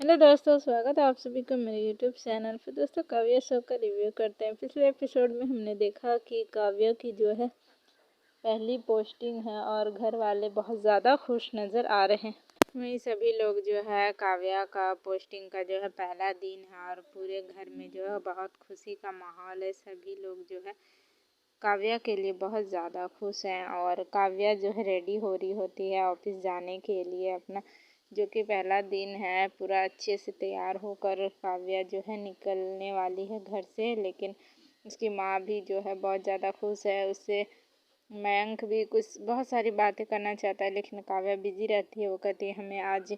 Hello दोस्तों, स्वागत है आप सभी को मेरे यूट्यूब चैनल पे। दोस्तों, काव्या शो का रिव्यू करते हैं। पिछले एपिसोड में हमने देखा कि काव्या की जो है पहली पोस्टिंग है और घर वाले बहुत ज़्यादा खुश नज़र आ रहे हैं। वहीं सभी लोग जो है काव्या का पोस्टिंग का जो है पहला दिन है और पूरे घर में जो है बहुत खुशी का माहौल है। सभी लोग जो है काव्या के लिए बहुत ज़्यादा खुश हैं और काव्या जो है रेडी हो रही होती है ऑफिस जाने के लिए। अपना जो कि पहला दिन है, पूरा अच्छे से तैयार होकर काव्या जो है निकलने वाली है घर से। लेकिन उसकी माँ भी जो है बहुत ज़्यादा खुश है। उससे मयंक भी कुछ बहुत सारी बातें करना चाहता है, लेकिन काव्या बिजी रहती है। वो कहती है हमें आज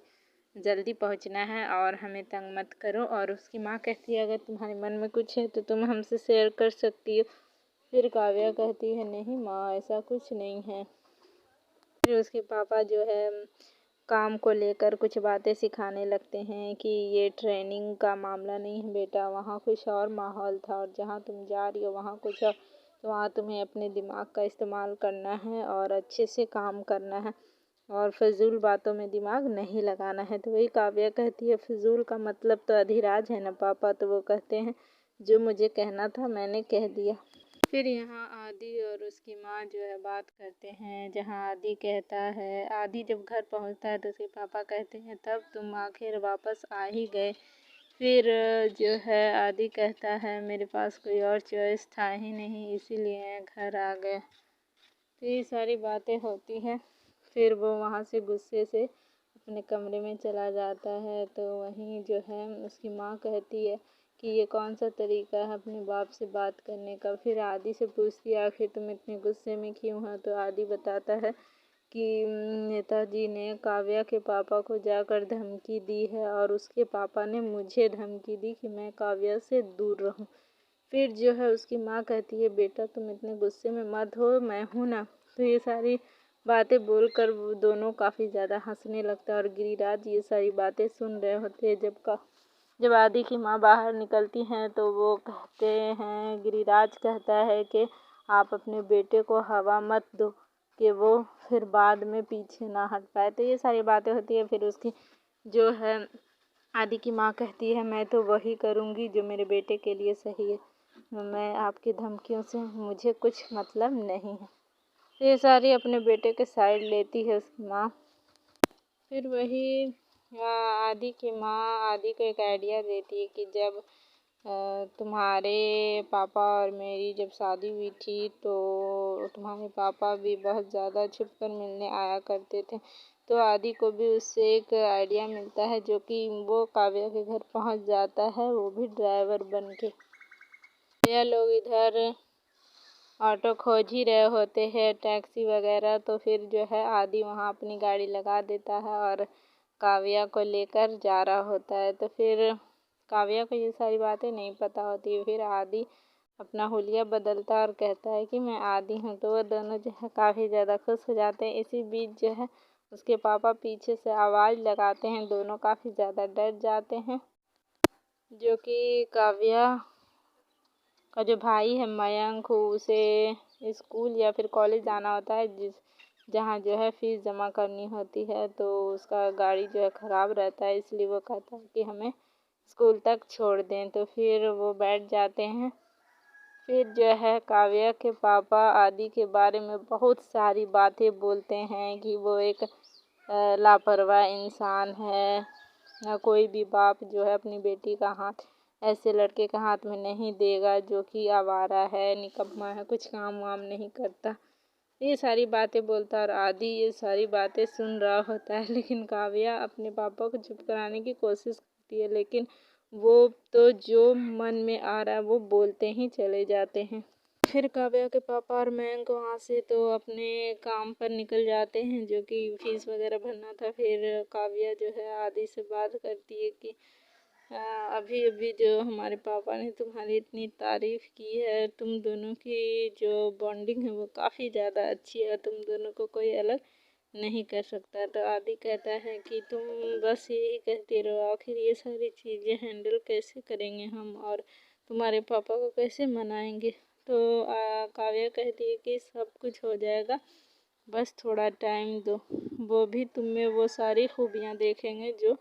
जल्दी पहुंचना है और हमें तंग मत करो। और उसकी माँ कहती है अगर तुम्हारे मन में कुछ है तो तुम हमसे शेयर कर सकती हो। फिर काव्या कहती है नहीं माँ, ऐसा कुछ नहीं है। फिर उसके पापा जो है काम को लेकर कुछ बातें सिखाने लगते हैं कि ये ट्रेनिंग का मामला नहीं है बेटा, वहाँ कुछ और माहौल था और जहाँ तुम जा रही हो वहाँ कुछ और। तो वहाँ तुम्हें अपने दिमाग का इस्तेमाल करना है और अच्छे से काम करना है और फिजूल बातों में दिमाग नहीं लगाना है। तो वही काव्या कहती है फिजूल का मतलब तो अधिराज है ना पापा। तो वो कहते हैं जो मुझे कहना था मैंने कह दिया। फिर यहाँ आदि और उसकी माँ जो है बात करते हैं, जहाँ आदि कहता है, आदि जब घर पहुँचता है तो उसके पापा कहते हैं तब तुम आखिर वापस आ ही गए। फिर जो है आदि कहता है मेरे पास कोई और चॉइस था ही नहीं, इसीलिए घर आ गए। तो ये सारी बातें होती हैं। फिर वो वहाँ से गुस्से से अपने कमरे में चला जाता है। तो वहीं जो है उसकी माँ कहती है कि ये कौन सा तरीका है अपने बाप से बात करने का। फिर आदि से पूछती है आखिर तुम इतने गुस्से में क्यों हो। तो आदि बताता है कि नेताजी ने काव्या के पापा को जाकर धमकी दी है और उसके पापा ने मुझे धमकी दी कि मैं काव्या से दूर रहूं। फिर जो है उसकी माँ कहती है बेटा तुम इतने गुस्से में मत हो, मैं हूँ ना। तो ये सारी बातें बोलकर वो दोनों काफ़ी ज़्यादा हंसने लगता है और गिरिराज ये सारी बातें सुन रहे होते हैं। जब आदि की माँ बाहर निकलती हैं तो वो कहते हैं, गिरिराज कहता है कि आप अपने बेटे को हवा मत दो कि वो फिर बाद में पीछे ना हट पाए। तो ये सारी बातें होती है। फिर उसकी जो है आदि की माँ कहती है मैं तो वही करूँगी जो मेरे बेटे के लिए सही है, मैं आपकी धमकियों से मुझे कुछ मतलब नहीं है। तो ये सारी अपने बेटे के साइड लेती है उसकी माँ। फिर वही आदि की माँ आदि को एक आइडिया देती है कि जब तुम्हारे पापा और मेरी जब शादी हुई थी तो तुम्हारे पापा भी बहुत ज़्यादा छुपकर मिलने आया करते थे। तो आदि को भी उससे एक आइडिया मिलता है, जो कि वो काव्या के घर पहुंच जाता है, वो भी ड्राइवर बन के। ये लोग इधर ऑटो खोज ही रहे होते हैं, टैक्सी वगैरह। तो फिर जो है आदि वहाँ अपनी गाड़ी लगा देता है और काव्या को लेकर जा रहा होता है। तो फिर काव्या को ये सारी बातें नहीं पता होती। फिर आदि अपना हुलिया बदलता और कहता है कि मैं आदि हूँ। तो वो दोनों जो है काफ़ी ज़्यादा खुश हो जाते हैं। इसी बीच जो है उसके पापा पीछे से आवाज़ लगाते हैं, दोनों काफ़ी ज़्यादा डर जाते हैं। जो कि काव्या का जो भाई है मयंक, उसे स्कूल या फिर कॉलेज जाना होता है, जहाँ जो है फीस जमा करनी होती है। तो उसका गाड़ी जो है ख़राब रहता है, इसलिए वो कहता है कि हमें स्कूल तक छोड़ दें। तो फिर वो बैठ जाते हैं। फिर जो है काव्या के पापा आदि के बारे में बहुत सारी बातें बोलते हैं कि वो एक लापरवाह इंसान है। ना कोई भी बाप जो है अपनी बेटी का हाथ ऐसे लड़के के हाथ में नहीं देगा जो कि आवारा है, निकम्मा है, कुछ काम वाम नहीं करता। ये सारी बातें बोलता है और आदि ये सारी बातें सुन रहा होता है। लेकिन काव्या अपने पापा को चुप कराने की कोशिश करती है, लेकिन वो तो जो मन में आ रहा है वो बोलते ही चले जाते हैं। फिर काव्या के पापा और मयंक वहाँ से तो अपने काम पर निकल जाते हैं, जो कि फीस वगैरह भरना था। फिर काव्या जो है आदि से बात करती है कि अभी अभी जो हमारे पापा ने तुम्हारी इतनी तारीफ़ की है, तुम दोनों की जो बॉन्डिंग है वो काफ़ी ज़्यादा अच्छी है, तुम दोनों को कोई अलग नहीं कर सकता। तो आदि कहता है कि तुम बस यही कहते रहो, आखिर ये सारी चीज़ें हैंडल कैसे करेंगे हम और तुम्हारे पापा को कैसे मनाएंगे। तो काव्या कहती है कि सब कुछ हो जाएगा, बस थोड़ा टाइम दो, वो भी तुम में वो सारी खूबियाँ देखेंगे जो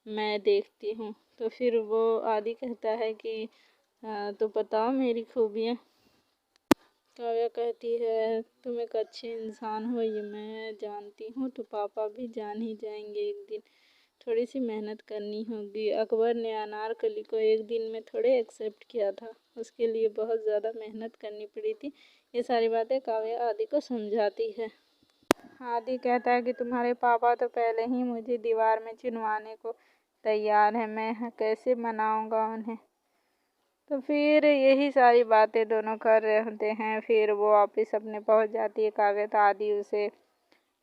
मैं देखती हूँ। तो फिर वो आदि कहता है कि तो बताओ मेरी खूबियाँ। काव्या कहती है तुम एक अच्छे इंसान हो ये मैं जानती हूँ, तो पापा भी जान ही जाएंगे एक दिन। थोड़ी सी मेहनत करनी होगी। अकबर ने अनारकली को एक दिन में थोड़े एक्सेप्ट किया था, उसके लिए बहुत ज़्यादा मेहनत करनी पड़ी थी। ये सारी बातें काव्या आदि को समझाती है। आदि कहता है कि तुम्हारे पापा तो पहले ही मुझे दीवार में चिनवाने को तैयार है, मैं कैसे मनाऊंगा उन्हें। तो फिर यही सारी बातें दोनों कर रहे होते हैं। फिर वो ऑफिस अपने पहुंच जाती है काव्या, तो आदि उसे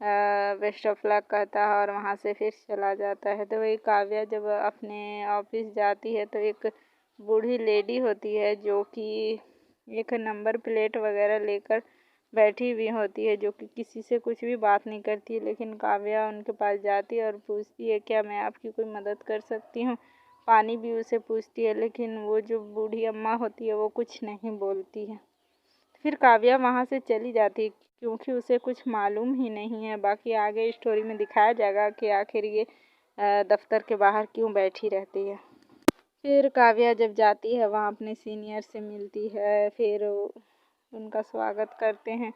बेस्ट ऑफ लक कहता है और वहाँ से फिर चला जाता है। तो वही काव्या जब अपने ऑफिस जाती है तो एक बूढ़ी लेडी होती है जो कि एक नंबर प्लेट वगैरह लेकर बैठी हुई होती है, जो कि किसी से कुछ भी बात नहीं करती। लेकिन काव्या उनके पास जाती है और पूछती है क्या मैं आपकी कोई मदद कर सकती हूँ। पानी भी उसे पूछती है, लेकिन वो जो बूढ़ी अम्मा होती है वो कुछ नहीं बोलती है। फिर काव्या वहाँ से चली जाती है क्योंकि उसे कुछ मालूम ही नहीं है। बाकी आगे स्टोरी में दिखाया जाएगा कि आखिर ये दफ्तर के बाहर क्यों बैठी रहती है। फिर काव्या जब जाती है वहाँ अपने सीनियर से मिलती है, फिर उनका स्वागत करते हैं।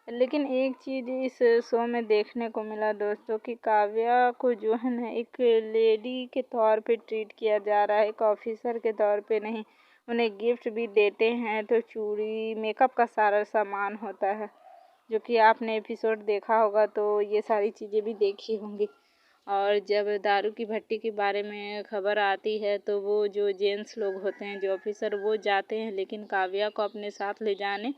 लेकिन एक चीज़ इस शो में देखने को मिला दोस्तों कि काव्या को जो है ना एक लेडी के तौर पे ट्रीट किया जा रहा है, एक ऑफिसर के तौर पे नहीं। उन्हें गिफ्ट भी देते हैं तो चूड़ी मेकअप का सारा सामान होता है, जो कि आपने एपिसोड देखा होगा तो ये सारी चीज़ें भी देखी होंगी। और जब दारू की भट्टी के बारे में खबर आती है तो वो जो जेंट्स लोग होते हैं जो ऑफिसर वो जाते हैं, लेकिन काव्या को अपने साथ ले जाने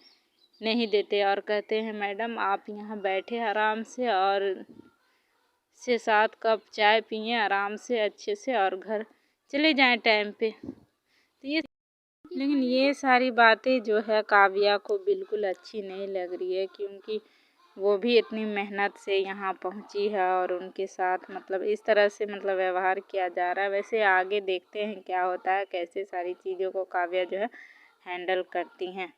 नहीं देते और कहते हैं मैडम आप यहाँ बैठे आराम से और 6-7 कप चाय पिए आराम से अच्छे से और घर चले जाएं टाइम पे। तो ये लेकिन ये सारी बातें जो है काव्या को बिल्कुल अच्छी नहीं लग रही है, क्योंकि वो भी इतनी मेहनत से यहाँ पहुँची है और उनके साथ मतलब इस तरह से मतलब व्यवहार किया जा रहा है। वैसे आगे देखते हैं क्या होता है, कैसे सारी चीज़ों को काव्या जो है हैंडल करती हैं।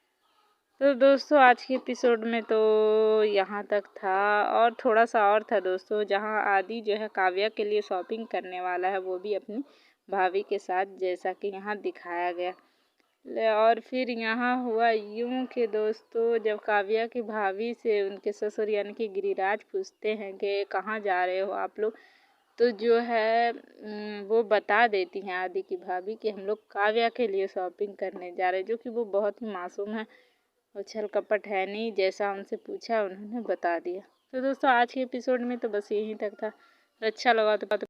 तो दोस्तों आज के एपिसोड में तो यहाँ तक था, और थोड़ा सा और था दोस्तों, जहाँ आदि जो है काव्या के लिए शॉपिंग करने वाला है, वो भी अपनी भाभी के साथ, जैसा कि यहाँ दिखाया गया। और फिर यहाँ हुआ यूँ कि दोस्तों जब काव्या की भाभी से उनके ससुर यानी कि गिरिराज पूछते हैं कि कहाँ जा रहे हो आप लोग, तो जो है वो बता देती हैं आदि की भाभी कि हम लोग काव्या के लिए शॉपिंग करने जा रहे हैं, जो कि वो बहुत ही मासूम है, उछल कपट है नहीं, जैसा उनसे पूछा उन्होंने बता दिया। तो दोस्तों आज के एपिसोड में तो बस यहीं तक था। अच्छा लगा तो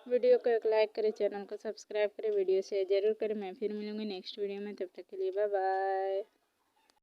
वीडियो को एक लाइक करें, चैनल को सब्सक्राइब करें, वीडियो शेयर जरूर करें। मैं फिर मिलूंगी नेक्स्ट वीडियो में, तब तक के लिए बाय बाय।